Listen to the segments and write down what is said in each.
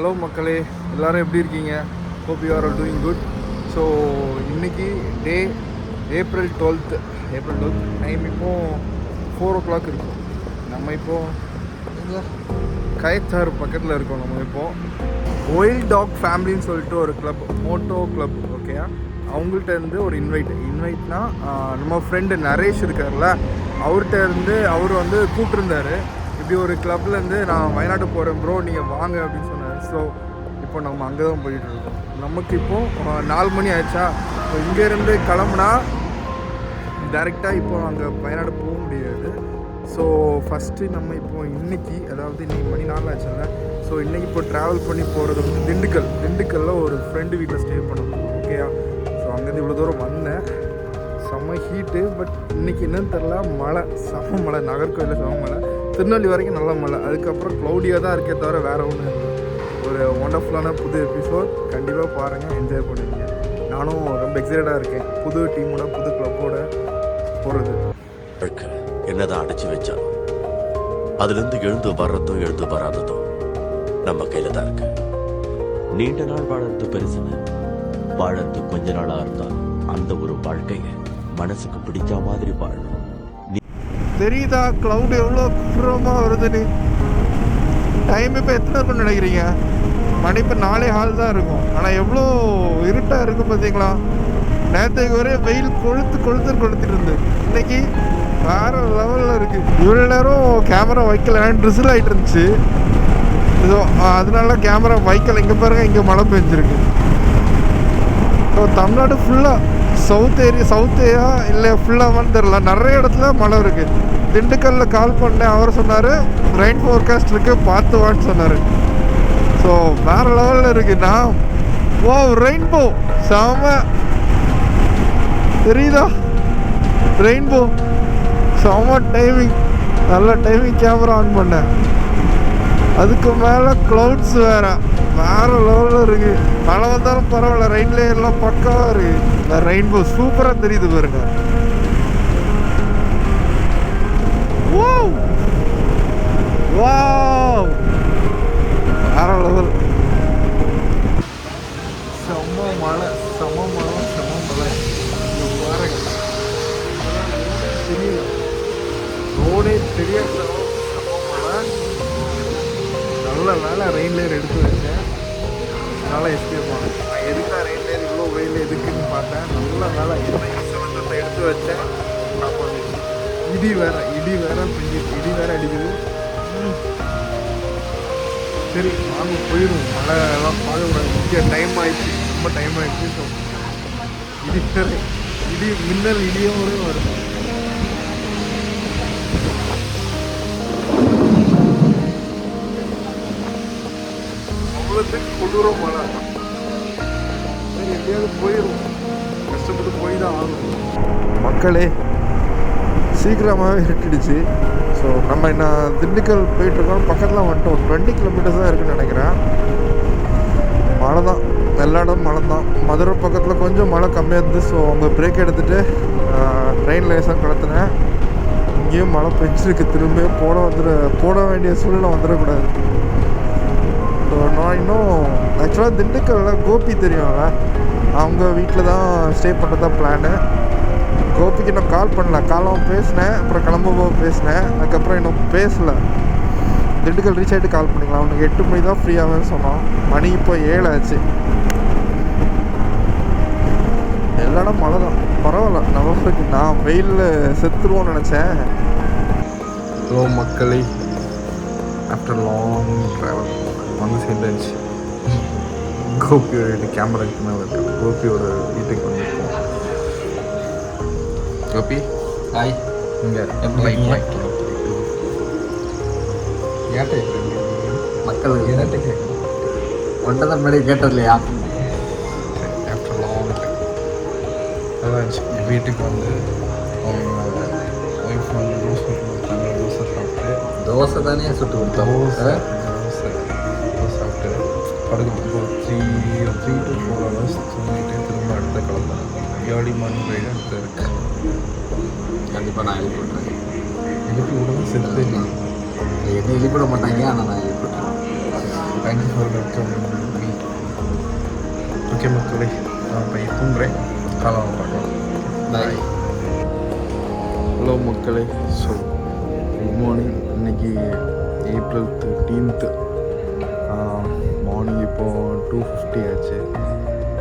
Hello மக்களே, எல்லோரும் எப்படி இருக்கீங்க? Hope you are all doing good. So இன்றைக்கி டே ஏப்ரல் 12th டைம் இப்போது 4 o'clock இருக்கும். நம்ம இப்போது கயத்தாறு பக்கத்தில் இருக்கோம். நம்ம இப்போது ஒயில்ட் டாக் ஃபேமிலின்னு சொல்லிட்டு ஒரு கிளப், மோட்டோ கிளப், ஓகேயா, அவங்கள்ட்ட இருந்து ஒரு இன்வைட்னா நம்ம ஃப்ரெண்டு நரேஷ் இருக்கார்ல, அவர்கிட்ட இருந்து அவர் வந்து கூப்பிட்டுருந்தார். இப்படி ஒரு கிளப்லேருந்து நான் வயநாடு போகிறேன் ப்ரோ, நீங்கள் வாங்க அப்படின்னு சொன்னார். ஸோ இப்போ நம்ம அங்கே தான் போயிட்டுருக்கோம். நமக்கு இப்போது 4 மணி ஆயிடுச்சா. ஸோ இங்கேருந்து கிளம்புனா டேரெக்டாக இப்போ அங்கே வயநாடு போக முடியாது. ஸோ ஃபஸ்ட்டு நம்ம இப்போது இன்றைக்கி, அதாவது இன்றைக்கி மணி 4 ஆச்சுல்ல, ஸோ இன்றைக்கி இப்போ ட்ராவல் பண்ணி போகிறது வந்து திண்டுக்கல்லில் ஒரு ஃப்ரெண்டு வீட்டில் ஸ்டே பண்ணணும், ஓகேயா. ஸோ அங்கேருந்து இவ்வளோ தூரம் வந்தேன். செம்ம ஹீட்டு. பட் இன்றைக்கி என்னன்னு தெரில, மழை, செம்ம மழை. நாகர்கோவிலில் செம்ம மழை, திருநெல்வேலி வரைக்கும் நல்ல மழை. அதுக்கப்புறம் க்ளௌடியாக தான் இருக்கே தவிர வேறு ஒன்றும் இல்லை. ஒரு ஒண்டர்ஃபுல்லான புது எபிசோட் கண்டிப்பாக பாருங்கள், என்ஜாய் பண்ணுவீங்க. நானும் ரொம்ப எக்ஸைட்டடாக இருக்கேன், புது டீமோட, புது கிளப்போட போகிறது. என்னதான் அடைச்சி வச்சாலும் அதுலேருந்து எழுந்து வர்றதும் எழுந்து வராததும் நம்ம கையில் தான் இருக்கு. நீண்ட நாள் வாழறது பெருசுன்னு வாழறது கொஞ்ச நாளாக இருந்தாலும் அந்த ஒரு வாழ்க்கையை மனசுக்கு பிடிச்ச மாதிரி வாழணும். தெரியுதா க்ளவுட் எவ்வளோ குற்றமாக வருதுன்னு? டைம் இப்போ எத்தனை இருக்குன்னு நினைக்கிறீங்க? மணி இப்போ 4:15 தான் இருக்கும். ஆனால் எவ்வளோ இருட்டாக இருக்கும் பார்த்தீங்களா? நேற்றுக்கு ஒரே வெயில் கொளுத்துட்டு இருந்து, இன்னைக்கு வேறு லெவலில் இருக்குது. இவ்வளோ நேரம் கேமரா வைக்கல, ட்ரிசில் ஆகிட்டு இருந்துச்சு. இதோ அதனால கேமரா வைக்கல. இங்கே பாருங்கள், இங்கே மழை பெஞ்சிருக்கு. ஸோ தமிழ்நாடு ஃபுல்லாக சவுத் ஏரியா இல்லை ஃபுல்லாகான்னு தெரில, நிறைய இடத்துல மழை இருக்குது. திண்டுக்கல்லில் கால் பண்ணேன், அவர் சொன்னார் ரெயின் ஃபோர்காஸ்ட் இருக்குது, பார்த்து வான்னு சொன்னார். ஸோ வேறு லெவலில் இருக்குண்ணா. ஓ, ரெயின்போ செம, தெரியுதா? ரெயின்போ செம டைமிங், நல்ல டைமிங். கேமரா ஆன் பண்ணேன். அதுக்கு மேலே க்ளவுட்ஸ் வேறு லெவலில் இருக்குது. மழை வந்தாலும் பரவாயில்ல, ரெயின் லேயர்லாம் பக்காவாக இருக்குது. இந்த ரெயின்போ சூப்பராக தெரியுது பாருங்க. வாவ் வேற லெவல். செம்ம மழை பாருங்க. தெரியல, ரோடே தெரியாது. செம்ம மழை. நல்ல வேலை ரெயின் லேயர் எடுத்து வச்சேன், நல்லா எஸ்கேப் ஆனேன். நான் எதுக்காக ரெயின் லேயர் இவ்வளோ வெயில் எதுக்குன்னு பார்த்தேன். நல்ல வேலை என்ன எடுத்து வச்சேன். அப்புறம் இடி வேற பெஞ்சிருக்கு, இடி வேற அடிக்குது. சரி வாங்க போயிடும். மழை எல்லாம் பார்க்கக்கூடாது, முக்கிய டைம் ஆயிடுச்சு, ரொம்ப டைம் ஆயிடுச்சு. ஸோ இடி மின்னல் இடியும் வருது. கொடூரம் மழை. சரி எப்படியாவது போயிடும், கஷ்டப்பட்டு போய் தான் ஆகணும். மக்களே, சீக்கிரமாகவே இருட்டுடுச்சு. ஸோ நம்ம என்ன திண்டுக்கல் போயிட்டுருக்கோம், பக்கத்தில் வந்துட்டோம். 20 kilometers தான் இருக்குன்னு நினைக்கிறேன். மழை தான், எல்லா இடமும் மழை தான். மதுரை பக்கத்தில் கொஞ்சம் மழை கம்மியாக இருந்தது. ஸோ அவங்க பிரேக் எடுத்துகிட்டு ட்ரெயின் லேசாக கடத்தினேன். இங்கேயும் மழை பெஞ்சிருக்கு. திரும்பியும் போட வேண்டிய சூழ்நிலை வந்துடக்கூடாது. நான் இன்னும் ஆக்சுவலாக திண்டுக்கல்லில் கோபி தெரியும்ல, அவங்க வீட்டில் தான் ஸ்டே பண்ணுறதா பிளானு. கோபிக்கு இன்னும் கால் பண்ணல. காலம் பேசினேன், அப்புறம் கிளம்பும்போது பேசினேன், அதுக்கப்புறம் இன்னும் பேசலை. திண்டுக்கல் ரீச் ஆகிட்டு கால் பண்ணிக்கலாம். அவனுக்கு 8 மணி தான் ஃப்ரீயாகவேன்னு சொன்னான். மணி இப்போ 7 ஆச்சு. எல்லா இடம் மழை தான், பரவாயில்ல நம்மளுக்கு. நான் வெயிலில் செத்துருவோன்னு நினச்சேன். ஹலோ மக்களே, ஆஃப்டர் லாங் ட்ராவல் வந்து சேர்ந்துச்சு. கோபியோட கேமரா மேலே இருக்கு. கோபியோட வீட்டுக்கு வந்துருக்கோம். கோபி ஹாய். இங்கே எப்படி ஏட்டை மக்கள் ஏட்டை கேட்கணும். ஒன்றை தான் முன்னாடி கேட்டது இல்லையா? ஆஃப்டர் லாங் டைம் அதான் இருந்துச்சு. என் வீட்டுக்கு வந்து அவங்க ஒய்ஃப் வந்து தோசை சாப்பிட்டு, தோசை தானே சுட்டு கொடுத்தோம். தோசை சாப்பிட்டு படுக்கிறதுக்கு ஒரு 3 to 4 hours தூங்கிட்டு திரும்ப அடுத்த கிளம்புறேன். ஏர்லி மார்னிங் ரைடு அடுத்து இருக்கு. கண்டிப்பாக நான் எழுப்பி விட்றேன். எழுப்பி விடவும் செத்து என்னை எழுப்பிவிட மாட்டாங்க, ஆனால் நான் எழுப்பி விட்றேன். Thank you for welcome me. Okay மக்களே, நான் போய் தூங்குறேன். காலம் பார்க்கலாம். பாய். ஹலோ மக்களே, ஸோ குட் மார்னிங். இன்னைக்கு April 13th மார்னிங் இப்போது 2:50 ஆச்சு.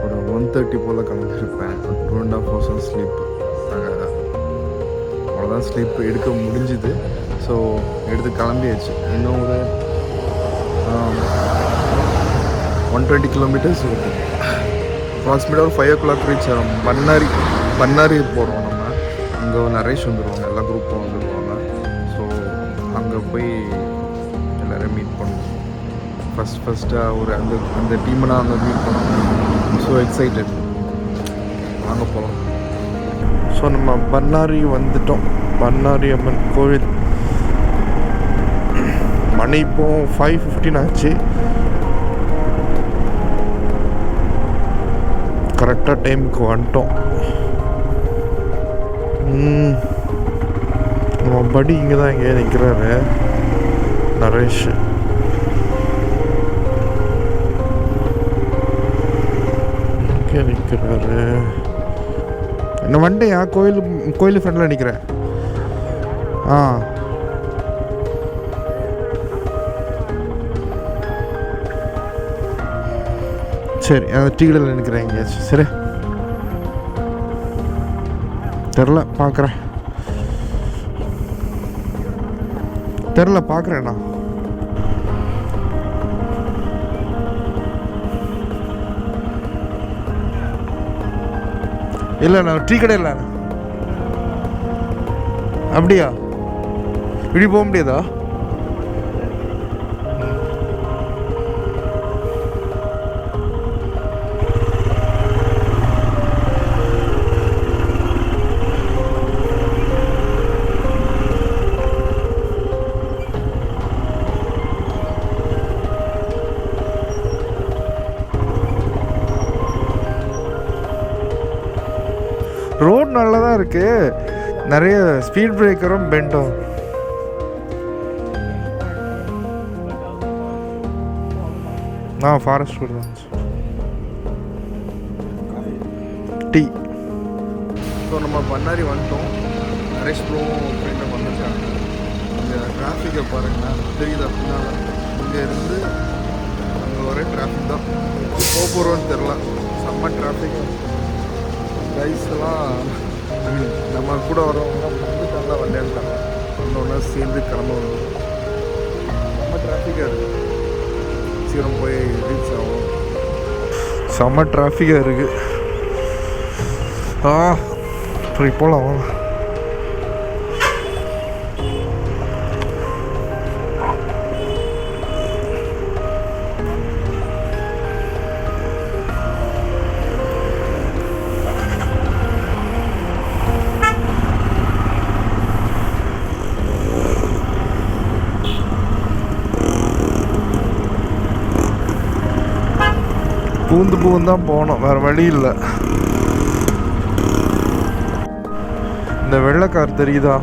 ஒரு 1:30 போல் கிளம்பியிருப்பேன். 2.5 hours ஸ்லீப். அவ்வளோதான் ஸ்லீப் எடுக்க முடிஞ்சுது. ஸோ எடுத்து கிளம்பியாச்சு. இன்னும் ஒரு 120 kilometers இருக்கும். அப்ராக்சிமேட்டாக ஒரு 5 o'clock ரீச் ஆகும். பன்னாரி போகிறோம். நம்ம அங்கே நரேஷ் வந்துடுவாங்க, எல்லா குரூப்பும் வந்துடுவாங்க. ஸோ அங்கே போய் எல்லோரும் மீட் பண்ணுவோம். ஃபஸ்ட்டாக ஒரு அந்த டீமை நான் அங்கே மீட் பண்ணுவோம். ஸோ எக்ஸைட்டட், வாங்க போகலாம். ஸோ நம்ம பன்னாரி வந்துட்டோம். பன்னாரி அம்மன் கோவில். மணி இப்போ 5:15 ஆச்சு. கரெக்டாக டைமுக்கு வந்துட்டோம். நம்ம படி இங்கே தான் இங்கே நிற்கிறாரு, நரேஷ். இங்கே நிற்கிறாரு. என்ன வண்டியா? கோயில் ஃப்ரெண்டில் நிற்கிறேன். சரி, அந்த டீ கடையில் நிற்கிறேன் எங்கேயாச்சும். சரி, தெரில, பார்க்குறேண்ணா. இல்லை, நான் டீ கடையில். அப்படியா? இப்படி போக முடியாதா? ரோட் நல்லா தான் இருக்குது. நிறைய ஸ்பீட் பிரேக்கரும் பெண்டும். ஃபாரஸ்ட் ரோடு தான். டீ. ஸோ நம்ம பன்னாரி வந்துட்டோம். நரேஷ் ப்ரோவும் ஃப்ரெண்டும் வந்துட்டாங்க. இந்த டிராஃபிக்கை பாருங்கன்னா தெரியுது. அப்படின்னா இங்கே இருந்து அங்கே வர டிராஃபிக் தான். போகிறோன்னு தெரில, செம்ம டிராஃபிக். கைஸ்லாம் நம்ம கூட வரவங்க வந்துட்டாங்க, விளையாண்டாங்க. வந்தோன்னா சேர்ந்து கிளம்ப வரும். செம்ம டிராஃபிக்காக இருக்குது. சீக்கிரம் போய் ரீச் ஆகும். செம்ம டிராஃபிக்காக இருக்குது. சரி, போகலாம். பூந்து தான் போகணும், வேறு வழி இல்லை. இந்த வெள்ளை கார் தெரியுதா?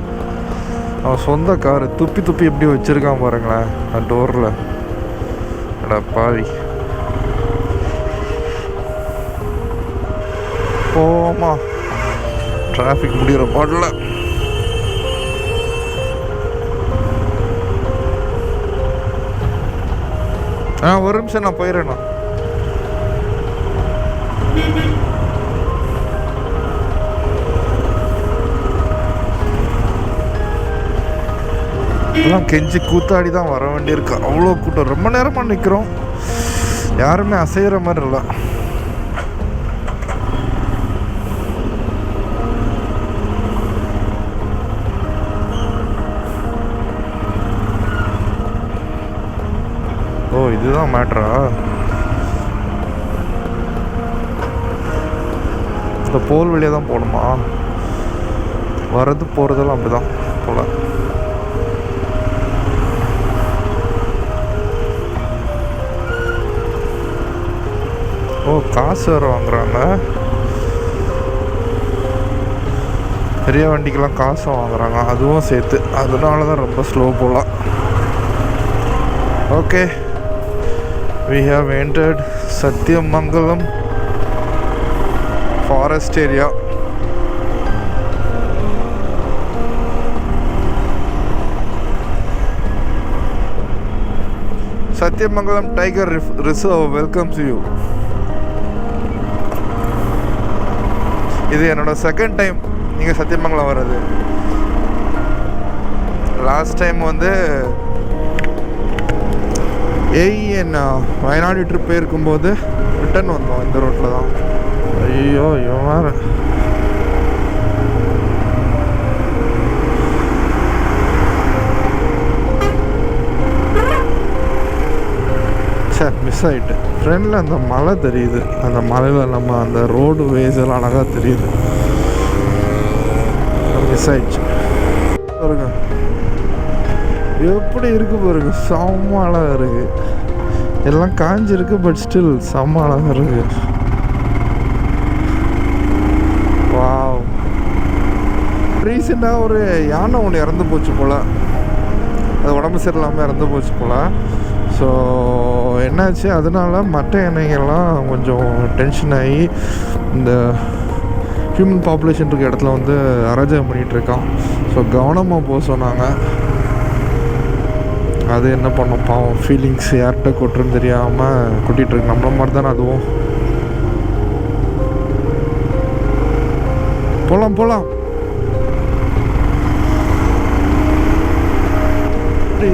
அவன் சொந்த காரு. துப்பி எப்படி வச்சுருக்கான் பாருங்களேன் அந்த டோரில். அட பாவி. போமா, டிராஃபிக் முடிகிற பாடல. ஒரு நிமிஷம், நான் போயிடுறேண்ணா. எல்லாம் கெஞ்சி கூத்தாடி தான் வர வேண்டியிருக்கு. அவ்வளோ கூட்டம். ரொம்ப நேரமாக நிற்கிறோம், யாருமே அசைகிற மாதிரி இல்லை. ஓ, இதுதான் மேட்ரா? இந்த போல் வழியாக தான் போகணுமா? வர்றது போகிறதெல்லாம் அப்படி தான் போல. ஓ, காசு வேறு வாங்குறாங்க. பெரிய வண்டிக்கெல்லாம் காசு வாங்குறாங்க, அதுவும் சேர்த்து. அதனால தான் ரொம்ப ஸ்லோ போகலாம். Okay, We have entered Satyamangalam forest area. Satyamangalam Tiger Reserve welcomes you. இது என்னோட செகண்ட் டைம் நீங்கள் சத்தியமங்கலம் வர்றது. லாஸ்ட் டைம் வந்து ஏஇஎன் வயநாடு ட்ரிப் போயிருக்கும்போது ரிட்டர்ன் வந்தோம் இந்த ரோட்டில் தான். ஐயோ வேறு மிஸ் ஆகிட்டு. ஃப்ரெண்டில் அந்த மலை தெரியுது, அந்த மலையில் நம்ம அந்த ரோடு வேஸ் எல்லாம் அழகாக தெரியுது. மிஸ் ஆயிடுச்சு பாருங்க, எப்படி இருக்கு பாருங்க, செம்ம அழகாக இருக்கு. எல்லாம் காஞ்சிருக்கு, பட் ஸ்டில் செம்ம அழகாக இருக்கு. வாவ். ரீசெண்டாக ஒரு யானை ஒன்று இறந்து போச்சு போல், அது உடம்பு சரியில்லாமல் இறந்து போச்சு போல். ஸோ என்னாச்சு, அதனால மற்ற யானைகள்லாம் கொஞ்சம் டென்ஷன் ஆகி இந்த ஹியூமன் பாப்புலேஷன் இருக்க இடத்துல வந்து அராஜகம் பண்ணிகிட்ருக்கான். ஸோ கவனமாக போக சொன்னாங்க. அது என்ன பண்ணோம் பாவம், ஃபீலிங்ஸ் யார்கிட்ட கொட்டுறன்னு தெரியாமல் கொட்டிகிட்ருக்கு. நம்மள மாதிரி தானே அதுவும். போகலாம்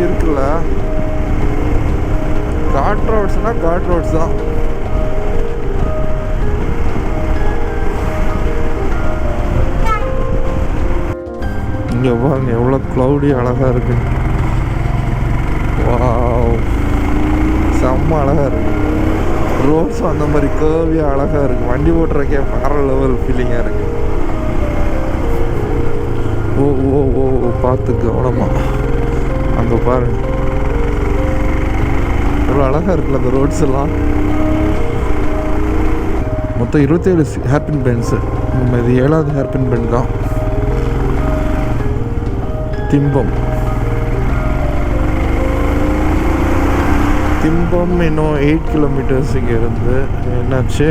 இருக்குல்ல. காட் ரோட்ஸ்னால் காட் ரோட்ஸ் தான். இங்கே பாருங்க எவ்வளோ க்ளவுடி அழகாக இருக்கு. வாவ், செம்ம அழகாக இருக்கு. ரோட்ஸும் அந்த மாதிரி கேர்வியாக அழகாக இருக்குது. வண்டி ஓட்டுறக்கே வேற லெவல் ஃபீலிங்காக இருக்குது. ஓ ஓ ஓ பார்த்து கவனமாக அங்கே பாருங்க, எவ்வளோ அழகாக இருக்குல்ல அந்த ரோட்ஸ் எல்லாம். மொத்தம் 27 ஹேர்பின் பென்ஸு. இது 7வது ஹேர்பின் பென் தான். திம்பம் இன்னும் 8 கிலோமீட்டர்ஸ் இங்கே இருந்து. என்னாச்சு,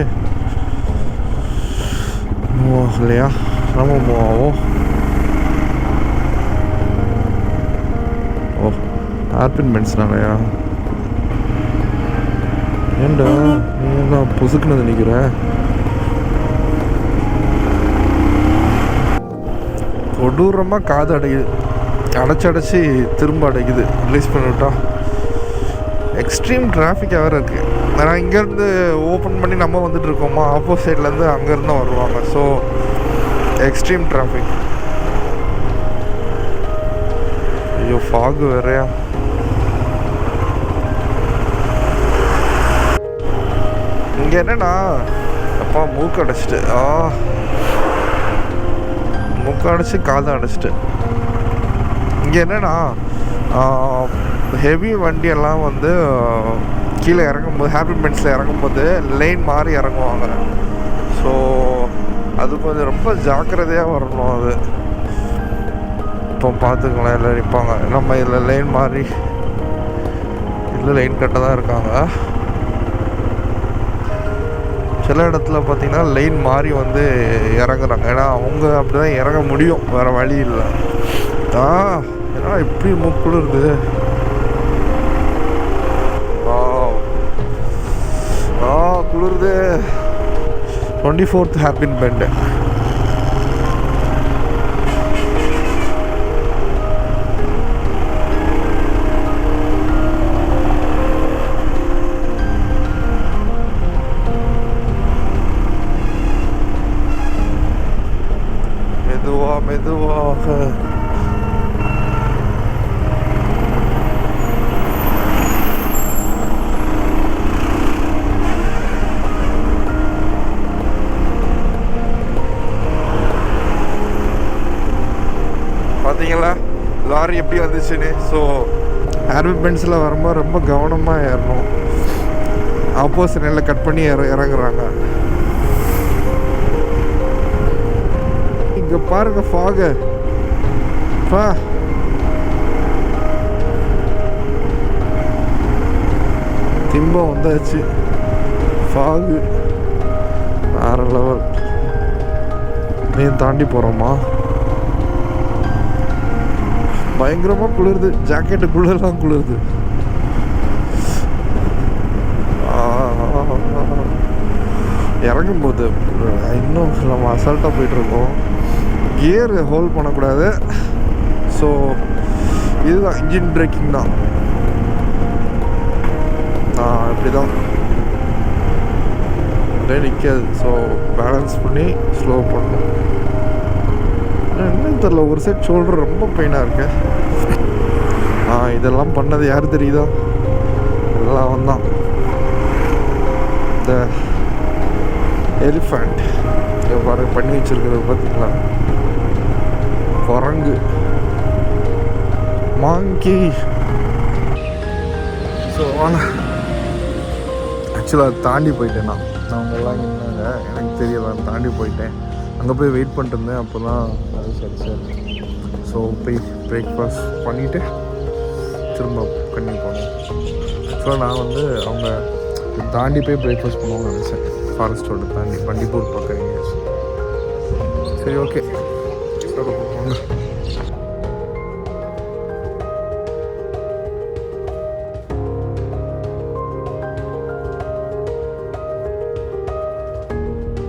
மூவ் ஆகலையா? நம்ம மூவ் ஆகும். ஓ, ஹேர்பின் பென்ஸ்னாலயா? ஏண்டா நீ எல்லாம் பொசுக்குனது நிற்கிற? கொடூரமாக காது அடைச்சி திரும்ப அடைக்குது. ரிலீஸ் பண்ணிவிட்டா எக்ஸ்ட்ரீம் டிராஃபிக்காக வேறு இருக்குது. ஏன்னா இங்கேருந்து ஓப்பன் பண்ணி நம்ம வந்துட்டு இருக்கோமா, ஆப்போசிட்லேருந்து அங்கேருந்து வருவாங்க. So extreme traffic. ஐயோ ஃபாகு வேறையா. இங்கே என்னன்னா அப்பா மூக்கு அடைச்சிட்டு, மூக்கு அடைச்சி காது அடைச்சிட்டு. இங்கே என்னன்னா ஹெவி வண்டியெல்லாம் வந்து கீழே இறங்கும்போது, ஹேர்பின் பென்ஸில் இறங்கும்போது லைன் மாறி இறங்குவாங்க. ஸோ அது கொஞ்சம் ரொம்ப ஜாக்கிரதையாக வரணும். அது இப்போ பார்த்துக்கலாம், எல்லாம் நிற்பாங்க. நம்ம இதில் லைன் மாறி இதில் லைன் கட்ட தான் இருக்காங்க. சில இடத்துல பார்த்திங்கன்னா லைன் மாறி வந்து இறங்குறாங்க. ஏன்னா அவங்க அப்படி தான் இறங்க முடியும், வேறு வழி இல்லை. ஏன்னா இப்படி மூக்குளுருது. குளிருது. 24th hairpin bend. மெதுவாக பார்த்தீங்களா லாரி எப்படி வந்துச்சுன்னு. ஸோ ஹேர்பின் பென்ஸில் வரும்போது ரொம்ப கவனமாக ஏறணும். ஆப்போசிட் நெல்லை கட் பண்ணி இறங்குறாங்க. இங்கே பாருங்க ஃபாகு. பா திம்பம் வந்தாச்சு. ஃபாகு வேற லெவல். நீ தாண்டி போகிறோமா? பயங்கரமாக குளிருது. ஜாக்கெட்டுக்குள்ளெல்லாம் குளிருது. இறங்கும்போது இன்னும் நம்ம அசால்ட்டாக போயிட்டுருக்கோம். கியர் ஹோல்ட் பண்ணக்கூடாது. ஸோ இதுதான் இன்ஜின் பிரேக்கிங் தான். இப்படி தான் அப்படியே நிற்காது. ஸோ பேலன்ஸ் பண்ணி ஸ்லோ பண்ணணும். என்னன்னு தெரில, ஒரு சைட் ஷோல்டர் ரொம்ப பெயினாக இருக்கு. இதெல்லாம் பண்ணது யார் தெரியுதா? எல்லாம் வந்தான் இந்த எலிஃபண்ட். எவ்வாறு பண்ணி வச்சிருக்கிறது பார்த்தீங்களா? குரங்கு, மாங்கி. ஸோ ஆனால் ஆக்சுவலாக தாண்டி போயிட்டேன். நான் அவங்கெல்லாம் இருந்தாங்க, எனக்கு தெரியல. தாண்டி போயிட்டேன். அங்கே போய் வெயிட் பண்ணிட்டு இருந்தேன். அப்போ தான் அது சரி. ஸோ போய் பிரேக்ஃபாஸ்ட் பண்ணிவிட்டு திரும்ப கண்ணி போனேன். ஆக்சுவலாக நான் வந்து அவங்க தாண்டி போய் பிரேக்ஃபாஸ்ட் பண்ணுவாங்கன்னு நினச்சேன். ஃபாரஸ்ட்டோட தாண்டி பண்டிப்பூர் பக்கம். சரி, ஓகே, போங்க.